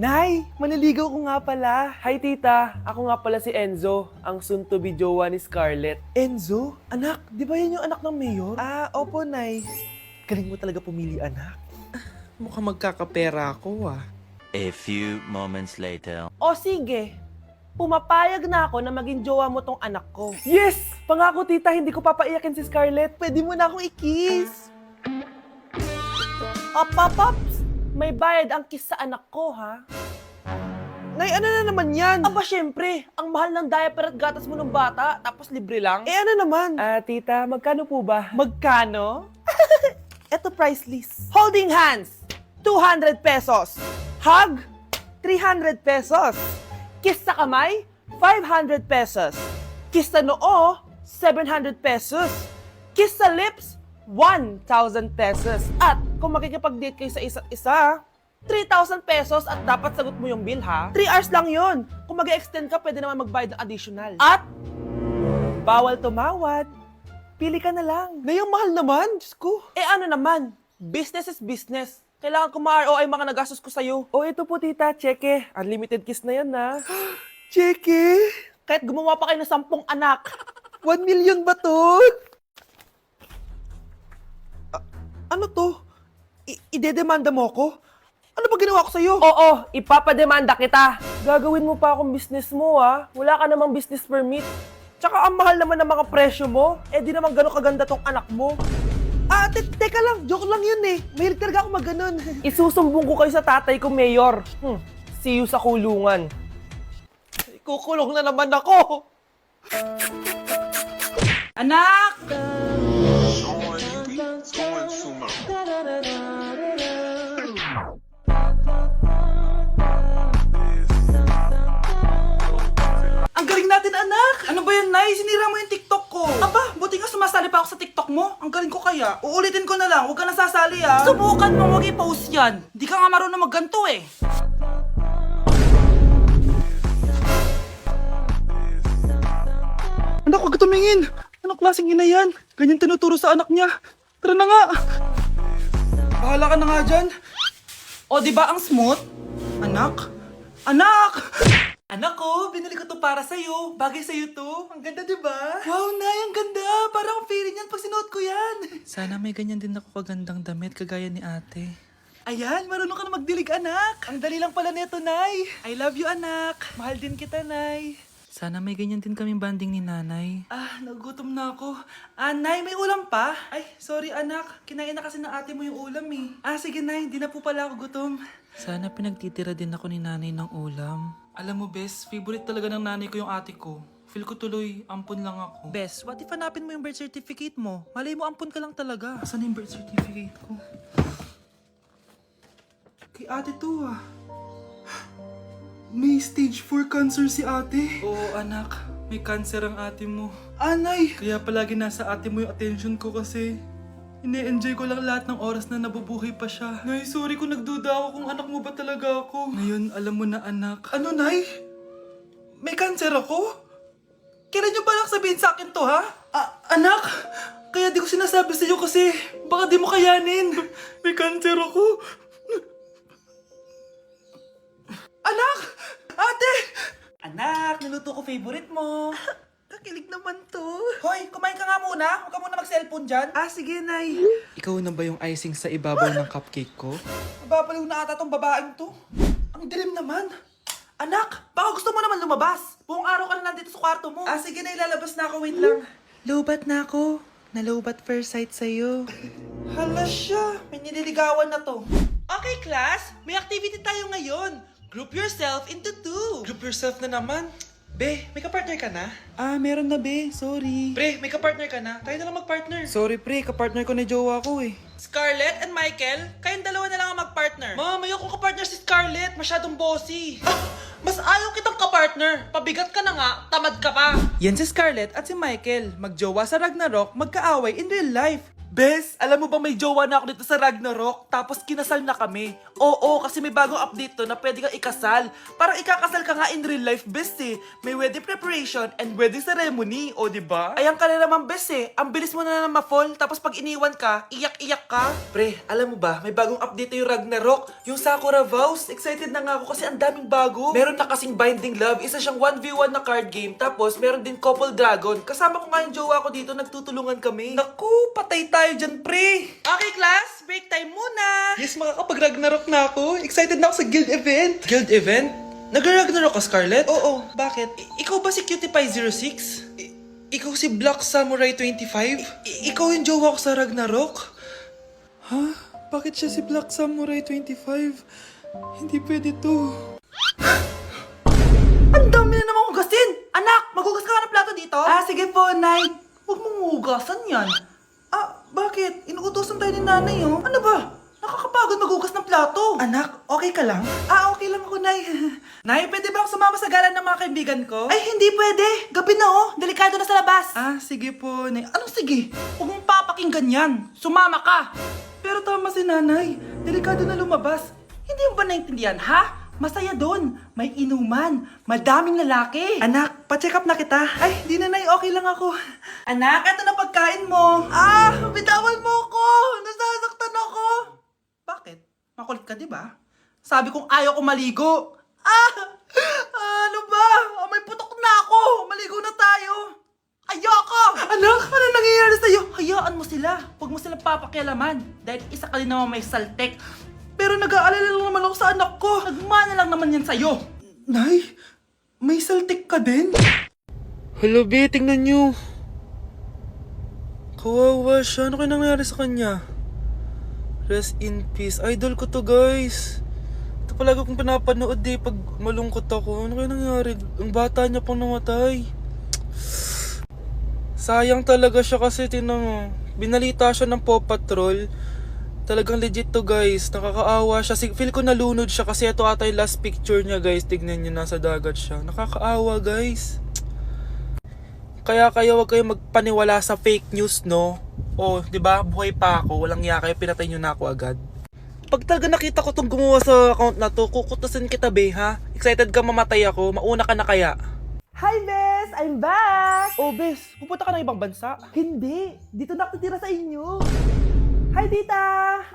Nay, maniligaw ko nga pala. Hi tita, ako nga pala si Enzo, ang soon-to-be jowa ni Scarlett. Enzo? Anak, di ba yan yung anak ng mayor? Opo Nay. Galing mo talaga pumili anak. Mukhang magkakapera ako ah. A few moments later. O sige, pumapayag na ako na maging jowa mo tong anak ko. Yes! Pangako tita, hindi ko papaiyakin si Scarlett. Pwede mo na akong i-kiss. Paps, may bayad ang kiss sa anak ko, ha? Nay, ano na naman yan? Aba, syempre, ang mahal ng diaper at gatas mo ng bata, tapos libre lang. Ano naman? Tita, magkano po ba? Magkano? Eto price list. Holding hands, 200 pesos. Hug, 300 pesos. Kiss sa kamay, 500 pesos. Kiss sa noo, 700 pesos. Kiss sa lips, 1,000 pesos. At kung makikipag-date kayo sa isa't isa, 3,000 pesos at dapat sagot mo yung bill, ha? 3 hours lang yon. Kung mag-extend ka, pwede naman magbayad ng additional. At bawal tumawad. Pili ka na lang. Ngayong mahal naman, Diyos ko. Ano naman, business is business. Kailangan ko ma-ROI mga nagastos ko sa'yo. Ito po tita, cheque. Unlimited kiss na yan na. Cheque? Kahit gumawa pa kayo ng 10 anak. 1 million ba to? Ano to? Idedemanda mo ko? Ano ba ginawa ko sa'yo? Oo, ipapademanda kita. Gagawin mo pa akong business mo, ha? Wala ka namang business permit. Tsaka ang mahal naman ng mga presyo mo. Di naman gano'ng kaganda tong anak mo. Teka lang. Joke lang yun eh. Mahilig talaga ako mag-ganon. Isusumbong ko kayo sa tatay ko, Mayor. See you sa kulungan. Kukulong na naman ako. Anak! Ang galing natin, anak! Ano ba yan, Nay? Sinira mo yung TikTok ko. Aba, buti nga sumasali pa ako sa TikTok mo. Ang galing ko kaya. Uulitin ko na lang. Huwag ka nasasali, ah. Subukan mo, huwag i-post yan. Di ka nga marunong magganto, eh. Anak, huwag ka tumingin! Anong klaseng ina yan? Ganyan tinuturo sa anak niya. Tara na nga! Bahala ka na nga dyan. O, di ba ang smooth? Anak? Anak! Anak ko, binili ko to para sa'yo. Bagay sa'yo to. Ang ganda, di ba? Wow, Nay, ang ganda. Parang feeling yan pag sinuot ko yan. Sana may ganyan din ako kagandang damit kagaya ni ate. Ayan, marunong ka na magdilig, anak. Ang dali lang pala nito, Nay. I love you, anak. Mahal din kita, Nay. Sana may ganyan din kaming banding ni nanay. Nagugutom na ako. Nay, may ulam pa? Ay, sorry, anak. Kinain na kasi ng ate mo yung ulam, eh. Sige, Nay. Di na po pala ako gutom. Sana pinagtitira din ako ni nanay ng ulam. Alam mo, Bes, favorite talaga ng nanay ko yung ate ko. Feel ko tuloy, ampun lang ako. Bes, what if hanapin mo yung birth certificate mo? Malay mo ampun ka lang talaga. Asan yung birth certificate ko? Kay ate to, ah. May stage 4 cancer si ate. Oo, anak. May cancer ang ate mo. Anay! Kaya palagi nasa ate mo yung attention ko kasi ine-enjoy ko lang lahat ng oras na nabubuhay pa siya. Nay, sorry kung nagduda ako kung anak mo ba talaga ako. Ngayon, alam mo na, anak. Ano, Nay? May cancer ako? Kailan niyo palang sabihin sa akin to, ha? Anak! Kaya di ko sinasabi sa'yo kasi baka di mo kayanin. May cancer ako. Anak! Ate! Anak, niluto ko favorite mo. Kakilig naman to. Hoy, kumain ka nga muna. Huwag ka muna mag-cellphone dyan. Sige, Nay. Ikaw na ba yung icing sa ibabaw ng cupcake ko? Nababaliw na ata tong babaeng to. Ang dilim naman. Anak, baka gusto mo naman lumabas. Buong araw ka na nandito sa kwarto mo. Sige na, ilalabas na ako. Wait lang. Lobat na ako. Nalobat first sight sa'yo. Hala siya. May nililigawan na to. Okay, class. May activity tayo ngayon. Group yourself into 2. Group yourself na naman? Be, may kapartner ka na? Meron na be. Sorry. Pre, may kapartner ka na? Tayo na lang magpartner. Sorry pre, kapartner ko na jowa ko eh. Scarlett and Michael, kayong dalawa na lang ang magpartner. Ma'am, ayoko kapartner si Scarlett. Masyadong bossy. Mas ayaw kitang kapartner. Pabigat ka na nga, tamad ka pa. Yan si Scarlett at si Michael. Magjowa sa Ragnarok, magkaaway in real life. Bes, alam mo ba may jowa na ako dito sa Ragnarok? Tapos kinasal na kami. Oo, kasi may bagong update to na pwede kang ikasal. Parang ikakasal ka nga in real life, bes eh. May wedding preparation and wedding ceremony, o diba? Ayan ka na naman, bes eh. Ang bilis mo na ma-fall, tapos pag iniwan ka, iyak-iyak ka. Pre, alam mo ba, may bagong update yung Ragnarok. Yung Sakura Vows. Excited na nga ako kasi ang daming bago. Meron na kasing Binding Love, isa siyang 1v1 na card game. Tapos meron din Couple Dragon. Kasama ko nga yung jowa ko dito, nagtutulungan kami. Naku, patay tayo dyan, pre. Okay, class, break time muna. Yes, makakapag-Ragnarok na ako. Excited na ako sa guild event. Guild event? Nag-Ragnarok ka, Scarlett? Oo, bakit? Ikaw ba si Cutie Pie 06? Ikaw si Black Samurai 25? Ikaw yung jowa ko sa Ragnarok? Ha? Bakit siya si Black Samurai 25? Hindi pwede to. Ang dami na namang hugasin! Anak, maghugas ka nga ng plato dito? Ah, sige po, Nay. Huwag mong hugasan yan. Ah, bakit? Inuutosan tayo ni Nanay, oh. Ano ba? Nakakapagod maghugas ng plato. Anak, okay ka lang? Ah, okay lang ako, Nay. Nay, pwede ba ako sumama sa gala ng mga kaibigan ko? Ay, hindi pwede. Gabi na, oh. Delikado na sa labas. Ah, sige po, Nay. Anong sige? Huwag mong papakinggan yan. Sumama ka. Pero tama si Nanay. Delikado na lumabas. Hindi mo ba naintindihan, ha? Masaya doon. May inuman. Madaming lalaki. Anak, pa-check up na kita. Ay, di na, Nay. Okay lang ako. Anak, ito na pagkain mo. Ah, bitawan mo ako. Nasasaktan ako. Bakit? Makulit ka, di ba? Sabi kong ayaw ko maligo. Ah! Ano ba? Ah, may putok na ako. Maligo na tayo. Ayoko! Anak, ano nangyayari sa'yo? Hayaan mo sila. Huwag mo silang papakialaman. Dahil isa ka din naman may saltek. Pero nag-aalala lang naman ako sa anak ko. Nagmana lang naman yan sa'yo. Nay, may saltik ka din? Hello, be, tingnan nyo. Kawawa siya. Ano kaya nangyari sa kanya? Rest in peace. Idol ko to, guys. Ito palagi kong pinapanood eh pag malungkot ako. Ano kaya nangyari? Ang bata niya pang namatay. Sayang talaga siya kasi tinan mo. Binalita siya ng Paw Patrol. Talagang legit to, guys. Nakakaawa siya. Feel ko nalunod siya kasi ito ata yung last picture niya, guys. Tignan niyo, nasa dagat siya. Nakakaawa, guys. Kaya wag kayo magpaniwala sa fake news, no? O, di ba? Buhay pa ako. Walang iya kayo. Pinatay niyo na ako agad. Pag talaga nakita ko tong gumawa sa account na to, kukutasin kita, be, ha? Excited ka mamatay ako. Mauna ka na kaya. Hi, Bes! I'm back! Oh, bes. Pupunta ka ng ibang bansa? Hindi. Dito na ako titira sa inyo. Hi, tita!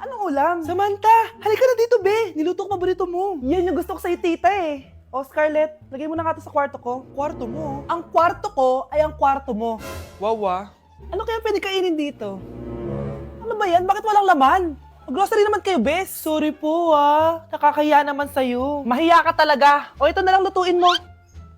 Anong ulam? Samantha, halika na dito, be. Niluto ko paborito mo. Yan yung gusto ko sa'yo, tita eh. O, Scarlett, lagay mo na nga ito sa kwarto ko. Kwarto mo. Ang kwarto ko ay ang kwarto mo. Wawa. Ano kaya pwede kainin dito? Ano ba yan? Bakit walang laman? Mag-grocery naman kayo, Bes. Sorry po, Nakakahiya naman sa'yo. Mahiya ka talaga. O, ito na lang lutuin mo.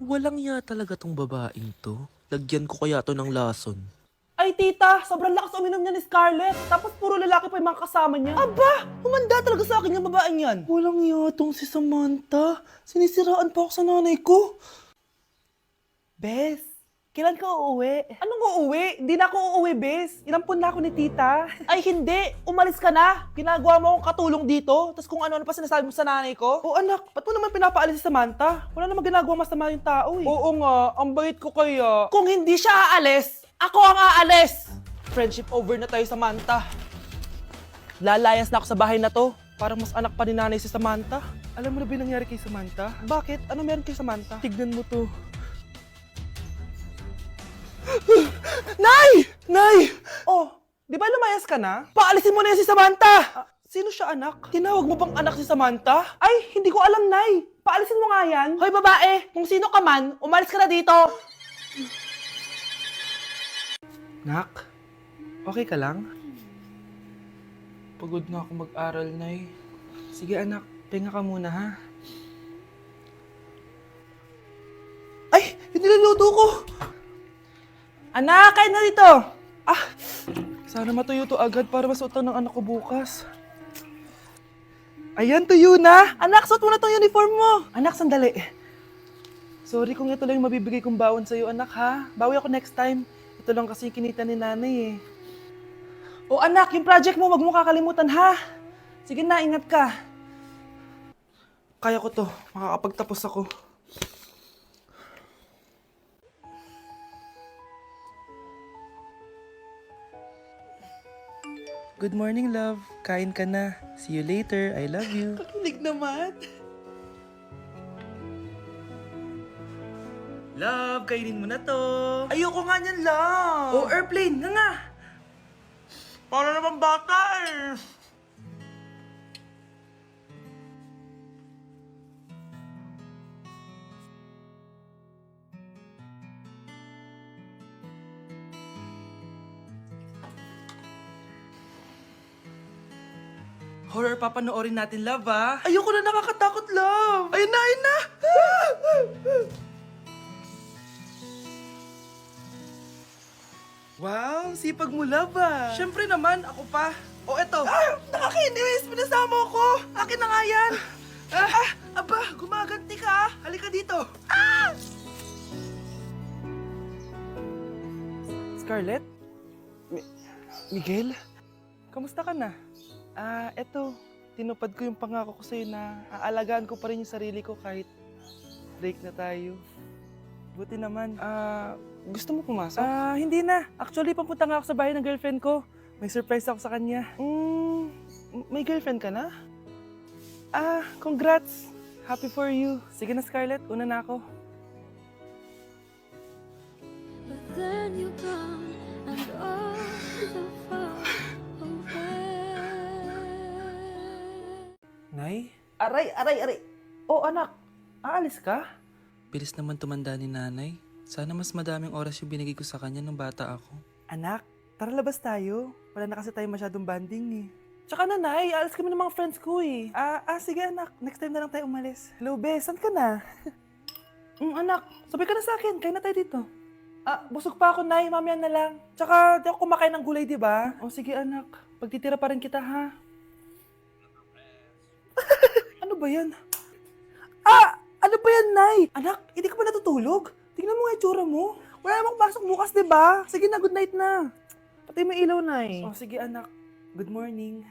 Walang ya talaga tong babaeng to. Lagyan ko kaya to ng lason. Ay, tita, sobrang lakas uminom niya ni Scarlett. Tapos puro lalaki pa yung mga kasama niya. Aba, humanda talaga sa akin yung babaeng yan. Walang yatong si Samantha. Sinisiraan pa ako sa nanay ko. Bes, kailan ka uuwi? Anong uuwi? Hindi na ako uuwi, Bes. Inampun na ako ni tita. Ay, hindi. Umalis ka na. Ginagawa mo akong katulong dito. Tapos kung ano-ano pa sinasabi mo sa nanay ko. O anak, ba't mo naman pinapaalis si Samantha? Wala namang ginagawa masama yung tao eh. Oo nga, ang bait ko kaya. Kung hindi siya aalis, ako ang aalis! Friendship over na tayo, Samantha. Lalayas na ako sa bahay na to. Parang mas anak pa ni nanay si Samantha. Alam mo na ba yung nangyari kay Samantha? Bakit? Ano meron kay Samantha? Tignan mo to. Nay! Nay! Oh, di ba lumayas ka na? Paalisin mo na yan si Samantha! Sino siya, anak? Tinawag mo bang anak si Samantha? Ay, hindi ko alam, Nay. Paalisin mo nga yan. Hoy, babae! Kung sino ka man, umalis ka na dito! Nak, okay ka lang? Pagod na ako mag-aral, Nay. Sige, anak. Tinga ka muna, ha? Ay! Yung niluluto ko! Anak, kain na dito! Sana matuyo to agad para masuotan ng anak ko bukas. Ayan, tuyo na! Anak, suot mo na tong uniform mo! Anak, sandali. Sorry kung ito lang yung mabibigay kong baon sa'yo, anak, ha? Bawi ako next time. Ito lang kasi kinita ni nanay, eh. O anak, yung project mo, wag mo kakalimutan, ha? Sige na, ingat ka. Kaya ko to. Makakapagtapos ako. Good morning, love. Kain ka na. See you later. I love you. Kilig naman. Love, kainin mo na to. Ayoko nga niyan lang. Oh, airplane. Nga nga. Para naman bata eh. Horror papanoorin natin, love, ah. Ayoko na, nakakatakot, love. Ayun na, ayun na. Wow, sipag mo, love, ah. Siyempre naman, ako pa. O eto. Nakakainis! Pinasama ko! Akin na nga yan! Aba, gumaganti ka ah. Halika dito. Scarlett? Miguel? Kamusta ka na? Eto, tinupad ko yung pangako ko sa'yo na aalagaan ko pa rin yung sarili ko kahit break na tayo. Buti naman. Gusto mo pumasok? Hindi na. Actually, papunta nga ako sa bahay ng girlfriend ko. May surprise ako sa kanya. May girlfriend ka na? Congrats! Happy for you. Sige na, Scarlett. Una na ako. But then you gone and all so far away. Nay? Aray. Oh, anak. Aalis ka? Bilis naman tumanda ni nanay. Sana mas madaming oras yung binigay ko sa kanya nung bata ako. Anak, tara labas tayo. Wala na kasi tayo masyadong banding eh. Tsaka nanay, alis kami ng mga friends ko eh. Sige anak, next time na lang tayo umalis. Hello, be, saan ka na? Anak, sabay ka na sa akin, kain na tayo dito. Busog pa ako, nay, mamaya na lang. Tsaka, di ako kumakain ng gulay, di ba? O sige anak, pagtitira pa rin kita, ha? Ano ba yan? Ano ba yan, nay? Anak, hindi ka ba natutulog? Tingnan mo nga itsura mo. Wala namang pasok bukas, di ba? Sige na, good night na. Patay mo ilaw, nay. O sige anak, good morning.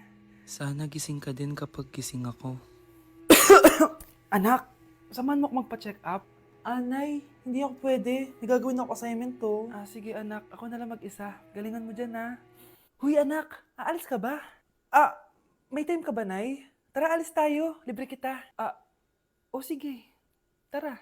Sana gising ka din kapag gising ako. Anak, samahan mo ako magpa-check up. Nay, hindi ako pwede. May gagawin ako assignment to. Sige anak, ako na lang mag-isa. Galingan mo dyan, ha? Huy anak, aalis ka ba? May time ka ba, nay? Tara, alis tayo. Libre kita. O sige, tara.